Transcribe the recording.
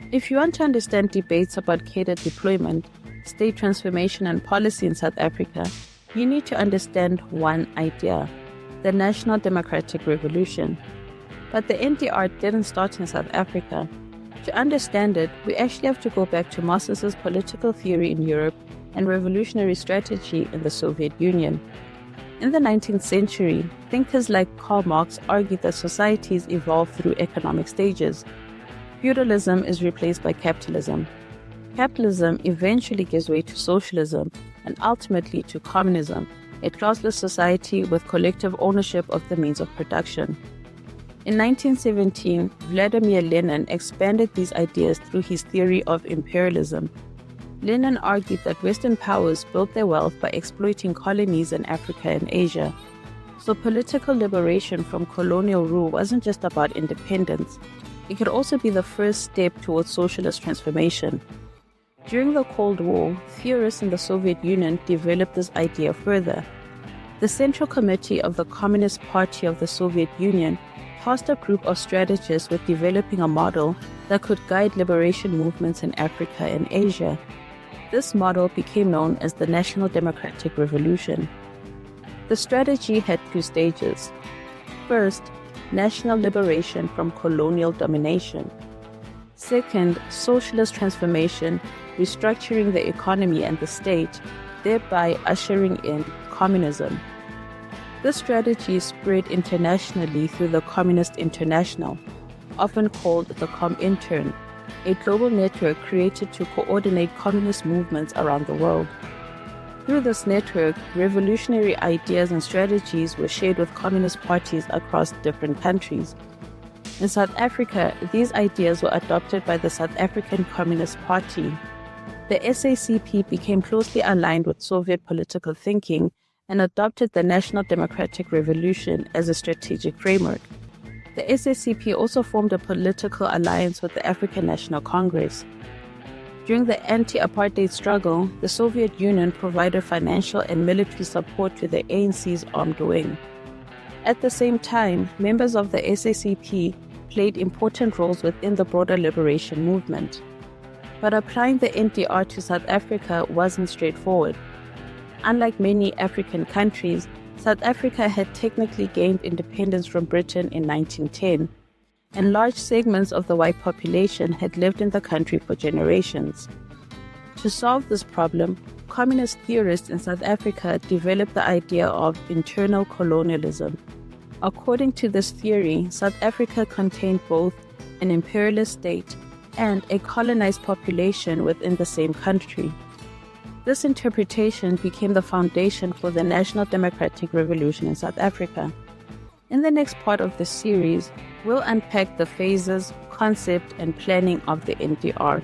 If you want to understand debates about cadre deployment, state transformation and policy in South Africa, you need to understand one idea: the National Democratic Revolution. But the NDR didn't start in South Africa. To understand it, we actually have to go back to Marx's political theory in Europe and revolutionary strategy in the Soviet Union. In the 19th century, thinkers like Karl Marx argued that societies evolve through economic stages. Feudalism is replaced by capitalism. Capitalism eventually gives way to socialism and ultimately to communism, a classless society with collective ownership of the means of production. In 1917, Vladimir Lenin expanded these ideas through his theory of imperialism. Lenin argued that Western powers built their wealth by exploiting colonies in Africa and Asia. So political liberation from colonial rule wasn't just about independence. It could also be the first step towards socialist transformation. During the Cold War, theorists in the Soviet Union developed this idea further. The Central Committee of the Communist Party of the Soviet Union tasked a group of strategists with developing a model that could guide liberation movements in Africa and Asia. This model became known as the National Democratic Revolution. The strategy had two stages. First, national liberation from colonial domination. Second, socialist transformation, restructuring the economy and the state, thereby ushering in communism. This strategy spread internationally through the Communist International, often called the Comintern, a global network created to coordinate communist movements around the world. Through this network, revolutionary ideas and strategies were shared with communist parties across different countries. In South Africa, these ideas were adopted by the South African Communist Party. The SACP became closely aligned with Soviet political thinking and adopted the National Democratic Revolution as a strategic framework. The SACP also formed a political alliance with the African National Congress. During the anti-apartheid struggle, the Soviet Union provided financial and military support to the ANC's armed wing. At the same time, members of the SACP played important roles within the broader liberation movement. But applying the NDR to South Africa wasn't straightforward. Unlike many African countries, South Africa had technically gained independence from Britain in 1910, and large segments of the white population had lived in the country for generations. To solve this problem, communist theorists in South Africa developed the idea of internal colonialism. According to this theory, South Africa contained both an imperialist state and a colonized population within the same country. This interpretation became the foundation for the National Democratic Revolution in South Africa. In the next part of this series, we'll unpack the phases, concept, and planning of the NDR.